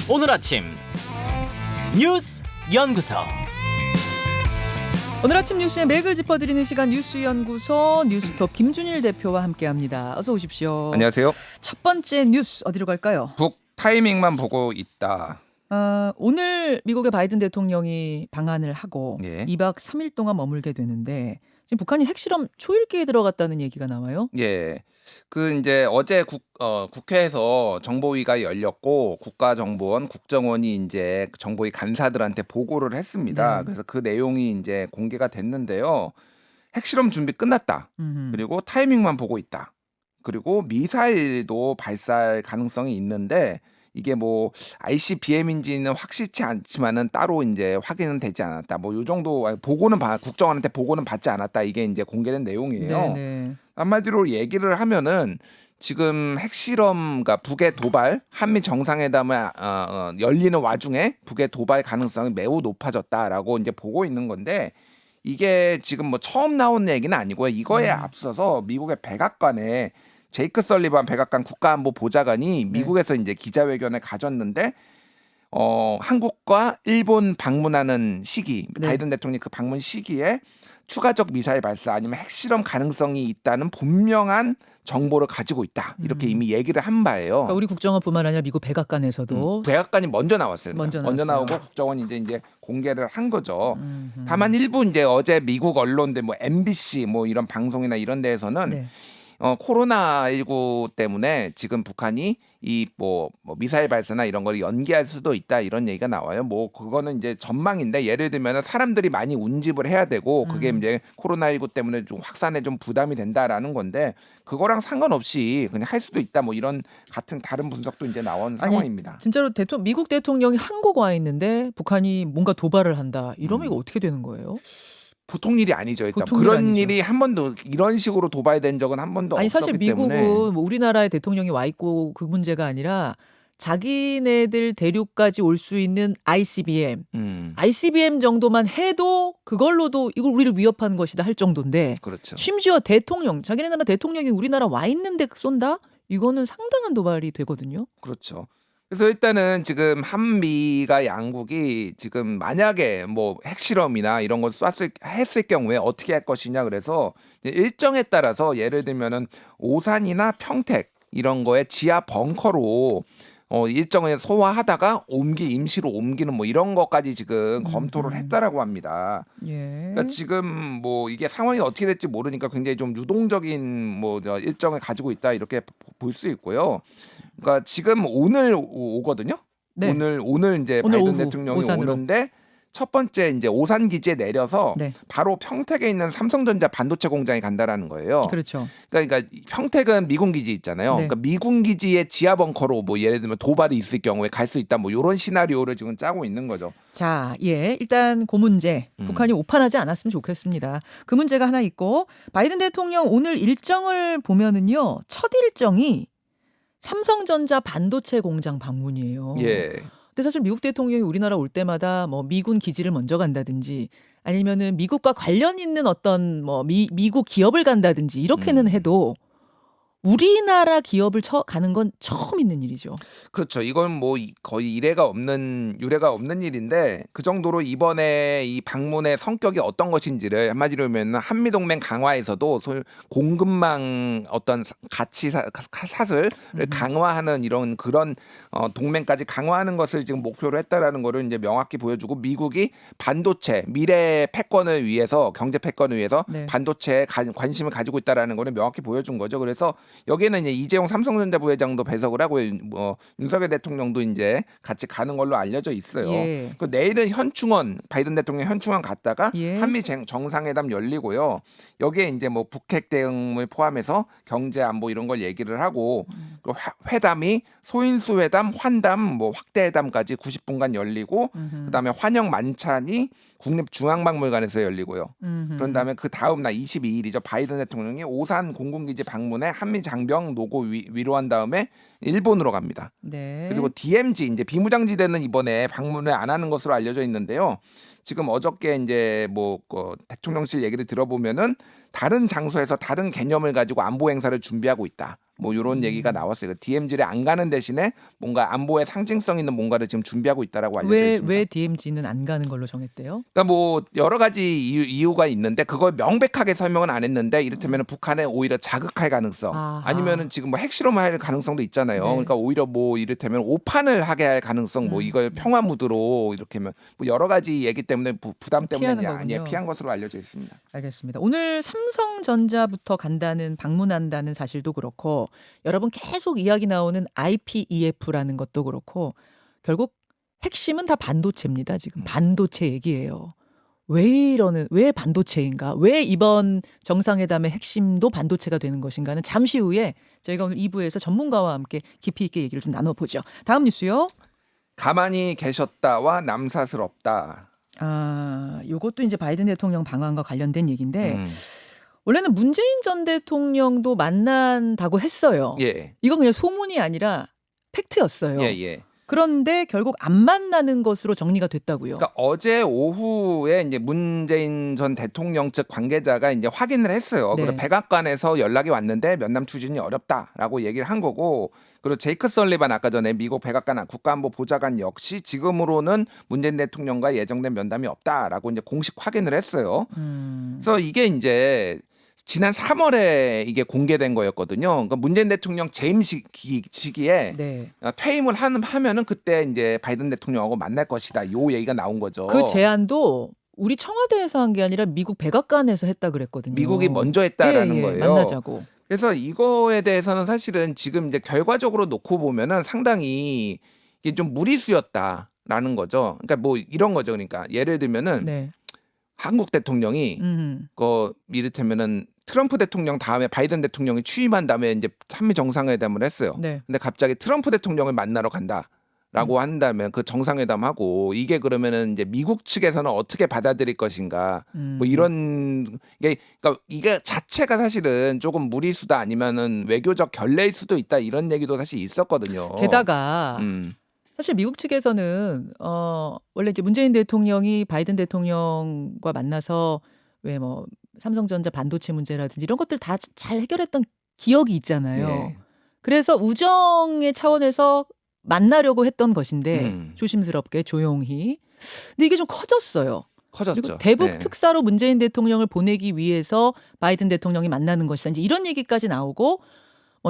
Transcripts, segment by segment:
오늘 아침 뉴스 연구소. 오늘 아침 뉴스의 맥을 짚어드리는 시간 뉴스연구소 뉴스톱 김준일 대표와 함께합니다. 어서 오십시오. 안녕하세요. 첫 번째 뉴스 어디로 갈까요? 북 타이밍만 보고 있다. 오늘 미국의 바이든 대통령이 방한을 하고 예. 2박 3일 동안 머물게 되는데 지금 북한이 핵실험 초일기에 들어갔다는 얘기가 나와요. 예. 그 이제 어제 국회에서 정보위가 열렸고 국가정보원, 국정원이 이제 정보위 간사들한테 보고를 했습니다. 네. 그래서 그 내용이 이제 공개가 됐는데요. 핵실험 준비 끝났다. 그리고 타이밍만 보고 있다. 그리고 미사일도 발사할 가능성이 있는데 이게 뭐 ICBM인지는 확실치 않지만은 따로 이제 확인은 되지 않았다. 뭐 요 정도 보고는 국정원한테 보고는 받지 않았다. 이게 이제 공개된 내용이에요. 네네. 한마디로 얘기를 하면은 지금 핵실험, 그러니까 북의 도발, 한미 정상회담을 열리는 와중에 북의 도발 가능성이 매우 높아졌다라고 이제 보고 있는 건데 이게 지금 뭐 처음 나온 얘기는 아니고요. 이거에 앞서서 미국의 백악관에 제이크 설리반 백악관 국가안보 보좌관이 미국에서 이제 기자회견을 가졌는데 한국과 일본 방문하는 시기, 바이든 대통령이 그 방문 시기에 추가적 미사일 발사 아니면 핵실험 가능성이 있다는 분명한 정보를 가지고 있다. 이렇게 이미 얘기를 한 바예요. 그러니까 우리 국정원뿐만 아니라 미국 백악관에서도 백악관이 먼저 나왔어요. 먼저 나오고 국정원이 이제 공개를 한 거죠. 다만 일부 이제 어제 미국 언론들 뭐 MBC 뭐 이런 방송이나 이런 데에서는 네. 코로나19 때문에 지금 북한이 이 뭐 미사일 발사나 이런 걸 연기할 수도 있다 이런 얘기가 나와요. 뭐 그거는 이제 전망인데 예를 들면 사람들이 많이 운집을 해야 되고 그게 이제 코로나19 때문에 좀 확산에 좀 부담이 된다라는 건데 그거랑 상관없이 그냥 할 수도 있다 뭐 이런 같은 다른 분석도 이제 나온 상황입니다. 진짜로 미국 대통령이 한국 와 있는데 북한이 뭔가 도발을 한다. 이러면 이거 어떻게 되는 거예요? 보통 일이 아니죠. 일단 보통 일 그런 아니죠. 일이 한 번도 이런 식으로 도발된 적은 한 번도 아니 없었기 사실 미국은 때문에 뭐 우리나라에 대통령이 와 있고 그 문제가 아니라 자기네들 대륙까지 올 수 있는 ICBM 정도만 해도 그걸로도 이걸 우리를 위협하는 것이다 할 정도인데 그렇죠. 심지어 자기네 나라 대통령이 우리나라 와 있는데 쏜다? 이거는 상당한 도발이 되거든요. 그렇죠. 그래서 일단은 지금 한미가 양국이 지금 만약에 뭐 핵실험이나 이런 걸 했을 경우에 어떻게 할 것이냐 그래서 일정에 따라서 예를 들면은 오산이나 평택 이런 거에 지하 벙커로 일정을 소화하다가 임시로 옮기는 뭐 이런 것까지 지금 검토를 했다라고 합니다. 예. 그러니까 지금 뭐 이게 상황이 어떻게 될지 모르니까 굉장히 좀 유동적인 뭐 일정을 가지고 있다 이렇게 볼 수 있고요. 그러니까 지금 오늘 오거든요. 네. 오늘 이제 오늘 바이든 오후 대통령이 오산으로. 오는데 첫 번째 이제 오산 기지에 내려서 네. 바로 평택에 있는 삼성전자 반도체 공장에 간다라는 거예요. 그렇죠. 그러니까 평택은 미군 기지 있잖아요. 네. 그러니까 미군 기지의 지하 벙커로 뭐 예를 들면 도발이 있을 경우에 갈 수 있다. 뭐 이런 시나리오를 지금 짜고 있는 거죠. 자, 일단 그 문제 북한이 오판하지 않았으면 좋겠습니다. 그 문제가 하나 있고 바이든 대통령 오늘 일정을 보면은요. 첫 일정이 삼성전자 반도체 공장 방문이에요. 예. 근데 사실 미국 대통령이 우리나라 올 때마다 뭐 미군 기지를 먼저 간다든지 아니면은 미국과 관련 있는 어떤 뭐 미국 기업을 간다든지 이렇게는 해도 우리나라 기업을 가는 건 처음 있는 일이죠. 그렇죠. 이건 뭐 거의 유례가 없는 일인데 그 정도로 이번에 이 방문의 성격이 어떤 것인지를 한마디로 하면 한미동맹 강화에서도 공급망 어떤 가치 사슬을 강화하는 이런 그런 동맹까지 강화하는 것을 지금 목표로 했다라는 거를 이제 명확히 보여주고 미국이 반도체 미래 패권을 위해서 경제 패권을 위해서 네. 반도체에 관심을 가지고 있다라는 거를 명확히 보여준 거죠. 그래서 여기에는 이제 이재용 삼성전자 부회장도 배석을 하고 윤석열 대통령도 이제 같이 가는 걸로 알려져 있어요. 예. 그 내일은 바이든 대통령 현충원 갔다가 예. 한미 정상회담 열리고요. 여기에 이제 뭐 북핵 대응을 포함해서 경제 안보 이런 걸 얘기를 하고 그 회담이 소인수 회담, 환담, 뭐 확대 회담까지 90분간 열리고 그다음에 환영 만찬이 국립중앙박물관에서 열리고요. 그런 다음에 그 다음 날 22일이죠. 바이든 대통령이 오산 공군기지 방문에 한미 장병 노고 위로한 다음에 일본으로 갑니다. 네. 그리고 DMZ 이제 비무장지대는 이번에 방문을 안 하는 것으로 알려져 있는데요. 지금 어저께 이제 뭐 대통령실 얘기를 들어보면은 다른 장소에서 다른 개념을 가지고 안보 행사를 준비하고 있다. 뭐 이런 얘기가 나왔어요. DMZ를 안 가는 대신에 뭔가 안보에 상징성 있는 뭔가를 지금 준비하고 있다라고 알려져 있습니다. 왜 DMZ는 안 가는 걸로 정했대요? 그러니까 뭐 여러 가지 이유가 있는데 그걸 명백하게 설명은 안 했는데 이를테면 북한에 오히려 자극할 가능성 아하. 아니면은 지금 뭐 핵실험을 할 가능성도 있잖아요. 네. 그러니까 오히려 뭐 이를테면 오판을 하게 할 가능성 뭐 이걸 평화 무드로 이렇게 하면 뭐 여러 가지 얘기 때문에 부담 때문에 피하는 그냥 거군요. 피한 것으로 알려져 있습니다. 알겠습니다. 오늘 삼성전자부터 간다는 방문한다는 사실도 그렇고 여러분 계속 이야기 나오는 IPEF라는 것도 그렇고 결국 핵심은 다 반도체입니다. 지금 반도체 얘기예요. 왜 반도체인가? 왜 이번 정상회담의 핵심도 반도체가 되는 것인가는 잠시 후에 저희가 오늘 2부에서 전문가와 함께 깊이 있게 얘기를 좀 나눠보죠. 다음 뉴스요. 가만히 계셨다와 남사스럽다. 요것도 이제 바이든 대통령 방한과 관련된 얘기인데 음. 원래는 문재인 전 대통령도 만난다고 했어요. 예. 이건 그냥 소문이 아니라 팩트였어요. 예. 그런데 결국 안 만나는 것으로 정리가 됐다고요. 그러니까 어제 오후에 이제 문재인 전 대통령 측 관계자가 이제 확인을 했어요. 네. 그리고 백악관에서 연락이 왔는데 면담 추진이 어렵다라고 얘기를 한 거고, 그리고 제이크 설리반 아까 전에 미국 백악관 국가안보 보좌관 역시 지금으로는 문재인 대통령과 예정된 면담이 없다라고 이제 공식 확인을 했어요. 그래서 이게 이제 지난 3월에 이게 공개된 거였거든요. 그러니까 문재인 대통령 재임 시기에 네. 퇴임을 하면은 그때 이제 바이든 대통령하고 만날 것이다. 요 얘기가 나온 거죠. 그 제안도 우리 청와대에서 한 게 아니라 미국 백악관에서 했다 그랬거든요. 미국이 먼저 했다라는 거예요. 만나자고. 그래서 이거에 대해서는 사실은 지금 이제 결과적으로 놓고 보면은 상당히 이게 좀 무리수였다라는 거죠. 그러니까 뭐 이런 거죠. 그러니까 예를 들면은 네. 한국 대통령이 이를테면은 트럼프 대통령 다음에 바이든 대통령이 취임한 다음에 이제 한미 정상회담을 했어요. 네. 근데 갑자기 트럼프 대통령을 만나러 간다라고 한다면 그 정상회담하고 이게 그러면은 이제 미국 측에서는 어떻게 받아들일 것인가 뭐 이런 그러니까 이게 자체가 사실은 조금 무리수다 아니면은 외교적 결례일 수도 있다 이런 얘기도 사실 있었거든요. 게다가 사실 미국 측에서는 원래 이제 문재인 대통령이 바이든 대통령과 만나서 왜 뭐 삼성전자 반도체 문제라든지 이런 것들 다 잘 해결했던 기억이 있잖아요. 네. 그래서 우정의 차원에서 만나려고 했던 것인데 조심스럽게 조용히. 근데 이게 좀 커졌어요. 커졌죠. 그리고 대북 네. 특사로 문재인 대통령을 보내기 위해서 바이든 대통령이 만나는 것이다. 이제 이런 얘기까지 나오고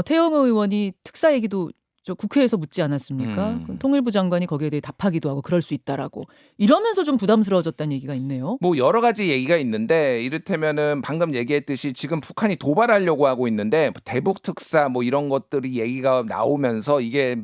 태영호 의원이 특사 얘기도 저 국회에서 묻지 않았습니까? 그럼 통일부 장관이 거기에 대해 답하기도 하고 그럴 수 있다라고 이러면서 좀 부담스러워졌다는 얘기가 있네요. 뭐 여러 가지 얘기가 있는데 이를테면은 방금 얘기했듯이 지금 북한이 도발하려고 하고 있는데 대북 특사 뭐 이런 것들이 얘기가 나오면서 이게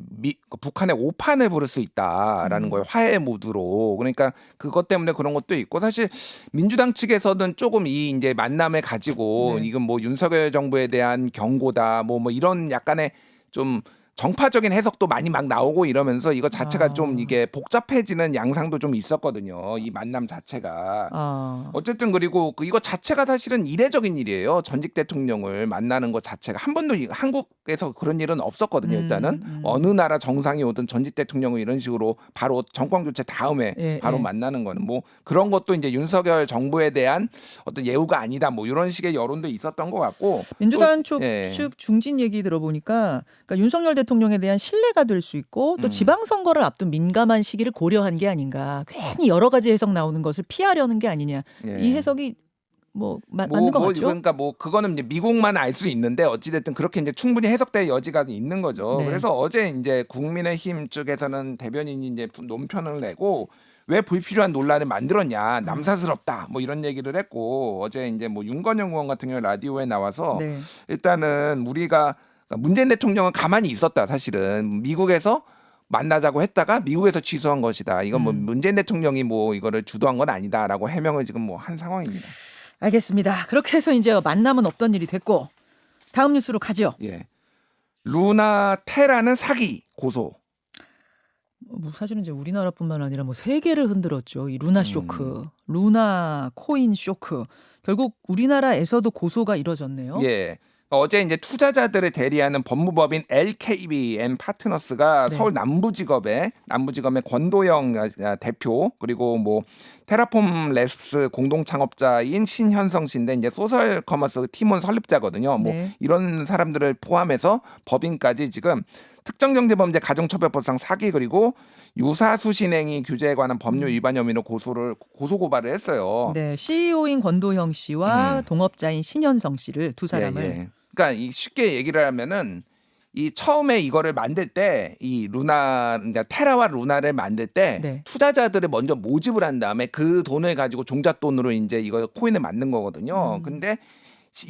북한의 오판을 부를 수 있다라는 거예요. 화해 모드로. 그러니까 그것 때문에 그런 것도 있고 사실 민주당 측에서는 조금 이 이제 만남을 가지고 네. 이건 뭐 윤석열 정부에 대한 경고다 뭐 이런 약간의 좀 정파적인 해석도 많이 막 나오고 이러면서 이거 자체가 좀 이게 복잡해지는 양상도 좀 있었거든요. 이 만남 자체가. 어쨌든 그리고 이거 자체가 사실은 이례적인 일이에요. 전직 대통령을 만나는 것 자체가 한 번도 한국에서 그런 일은 없었거든요. 일단은 어느 나라 정상이 오든 전직 대통령을 이런 식으로 바로 정권 교체 다음에 바로 만나는 거는 뭐 그런 것도 이제 윤석열 정부에 대한 어떤 예우가 아니다. 뭐 이런 식의 여론도 있었던 것 같고 민주당 측 중진 얘기 들어보니까 그러니까 윤석열 대통령에 대한 신뢰가 될 수 있고 또 지방선거를 앞둔 민감한 시기를 고려한 게 아닌가. 괜히 여러 가지 해석 나오는 것을 피하려는 게 아니냐. 이 해석이 맞는 거 같죠? 그러니까 그거는 이제 미국만 알 수 있는데 어찌됐든 그렇게 이제 충분히 해석될 여지가 있는 거죠. 네. 그래서 어제 이제 국민의힘 쪽에서는 대변인이 이제 논평을 내고 왜 불필요한 논란을 만들었냐, 남사스럽다, 뭐 이런 얘기를 했고 어제 이제 뭐 윤건영 의원 같은 경우 라디오에 나와서 일단은 우리가 문재인 대통령은 가만히 있었다. 사실은 미국에서 만나자고 했다가 미국에서 취소한 것이다. 이건 뭐 문재인 대통령이 뭐 이거를 주도한 건 아니다라고 해명을 지금 뭐 한 상황입니다. 알겠습니다. 그렇게 해서 이제 만남은 없던 일이 됐고 다음 뉴스로 가죠. 예, 루나 테라는 사기 고소. 뭐 사실은 이제 우리나라뿐만 아니라 뭐 세계를 흔들었죠. 이 루나 쇼크, 루나 코인 쇼크. 결국 우리나라에서도 고소가 이뤄졌네요. 예. 어제 이제 투자자들을 대리하는 법무법인 LKBN 파트너스가 네. 서울 남부지검의 권도영 대표 그리고 뭐 테라폼 랩스 공동 창업자인 신현성 씨인데 이제 소셜 커머스 팀원 설립자거든요. 뭐 네. 이런 사람들을 포함해서 법인까지 지금 특정경제범죄 가중처벌법상 사기 그리고 유사수신행위 규제에 관한 법률 위반 혐의로 고소고발을 했어요. 네, CEO인 권도형 씨와 동업자인 신현성 씨를 두 사람을 예. 그러니까 이 쉽게 얘기를 하면은 이 처음에 이거를 만들 때 이 그러니까 테라와 루나를 만들 때 네. 투자자들을 먼저 모집을 한 다음에 그 돈을 가지고 종잣돈으로 이제 이거 코인을 만든 거거든요. 근데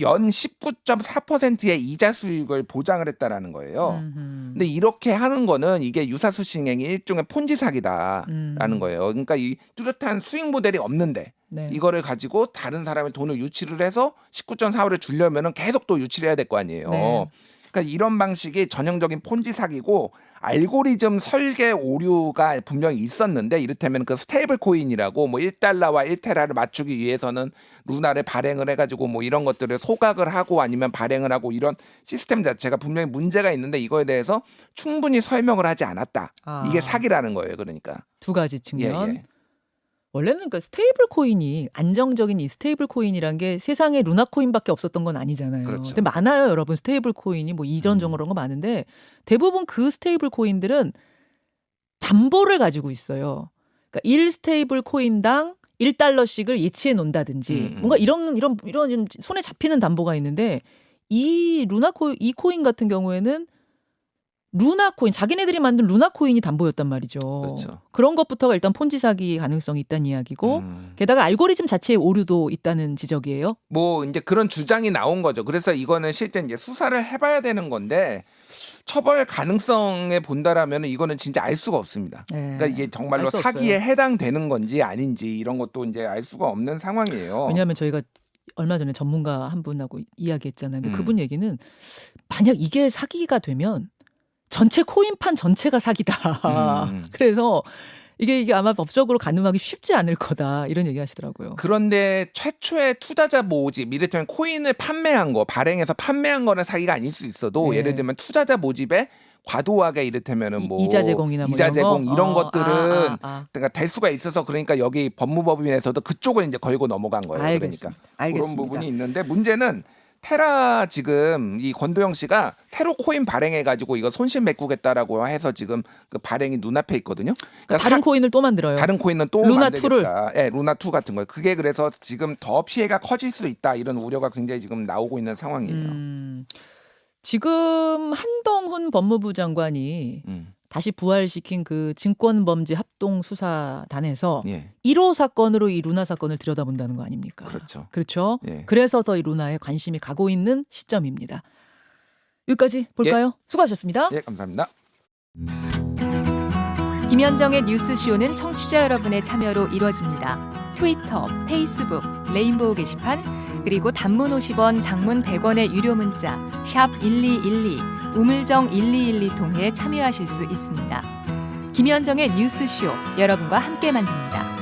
연 19.4%의 이자 수익을 보장을 했다라는 거예요. 근데 이렇게 하는 거는 이게 유사수신행위 일종의 폰지 사기다라는 거예요. 그러니까 이 뚜렷한 수익 모델이 없는데 네. 이거를 가지고 다른 사람의 돈을 유치를 해서 19.45를 주려면은 계속 또 유치를 해야 될 거 아니에요. 네. 그러니까 이런 방식이 전형적인 폰지 사기고 알고리즘 설계 오류가 분명히 있었는데 이를테면 그 스테이블 코인이라고 뭐 1달러와 1테라를 맞추기 위해서는 루나를 발행을 해가지고 뭐 이런 것들을 소각을 하고 아니면 발행을 하고 이런 시스템 자체가 분명히 문제가 있는데 이거에 대해서 충분히 설명을 하지 않았다. 이게 사기라는 거예요. 그러니까. 두 가지 측면. 예. 원래는 그러니까 스테이블 코인이 안정적인 이 스테이블 코인이란 게 세상에 루나 코인밖에 없었던 건 아니잖아요. 그렇죠. 근데 많아요, 여러분. 스테이블 코인이 뭐 이전적으로 그런 거 많은데 대부분 그 스테이블 코인들은 담보를 가지고 있어요. 그러니까 1 스테이블 코인당 1달러씩을 예치해 놓는다든지 뭔가 이런 좀 손에 잡히는 담보가 있는데 이 코인 같은 경우에는 루나 코인, 자기네들이 만든 루나 코인이 담보였단 말이죠. 그렇죠. 그런 것부터가 일단 폰지 사기 가능성이 있다는 이야기고 게다가 알고리즘 자체에 오류도 있다는 지적이에요. 뭐 이제 그런 주장이 나온 거죠. 그래서 이거는 실제 이제 수사를 해봐야 되는 건데 처벌 가능성에 본다라면 이거는 진짜 알 수가 없습니다. 네. 그러니까 이게 정말로 알 수 사기에 없어요. 해당되는 건지 아닌지 이런 것도 이제 알 수가 없는 상황이에요. 왜냐하면 저희가 얼마 전에 전문가 한 분하고 이야기했잖아요. 근데 음. 그분 얘기는 만약 이게 사기가 되면 전체 코인판 전체가 사기다. 그래서 이게 아마 법적으로 가늠하기 쉽지 않을 거다. 이런 얘기 하시더라고요. 그런데 최초의 투자자 모집, 이를테면 코인을 판매한 거, 발행해서 판매한 거는 사기가 아닐 수 있어도 네. 예를 들면 투자자 모집에 과도하게 이를테면은 뭐 이자 제공이나 뭐 이자 제공 이런 거? 것들은 그러니까 될 수가 있어서 그러니까 여기 법무법인에서도 그쪽을 이제 걸고 넘어간 거예요. 알겠습니다. 그러니까 그런 부분이 있는데 문제는 테라 지금 이 권도영 씨가 새로 코인 발행해 가지고 이거 손실 메꾸겠다라고 해서 지금 그 발행이 눈앞에 있거든요. 그러니까 다른 코인을 또 만들어요. 다른 코인은 또 루나 만들겠다. 예, 루나 2 같은 거예요. 그게 그래서 지금 더 피해가 커질 수 있다. 이런 우려가 굉장히 지금 나오고 있는 상황이에요. 지금 한동훈 법무부 장관이 다시 부활시킨 그 증권범죄합동수사단에서 예, 1호 사건으로 이 루나 사건을 들여다본다는 거 아닙니까? 그렇죠. 그렇죠. 예. 그래서 더 이 루나에 관심이 가고 있는 시점입니다. 여기까지 볼까요? 수고하셨습니다. 예, 감사합니다. 김현정의 뉴스쇼는 청취자 여러분의 참여로 이루어집니다. 트위터, 페이스북, 레인보우 게시판, 그리고 단문 50원, 장문 100원의 유료 문자 샵 1212, 우물정 1212 통해 참여하실 수 있습니다. 김현정의 뉴스쇼, 여러분과 함께 만듭니다.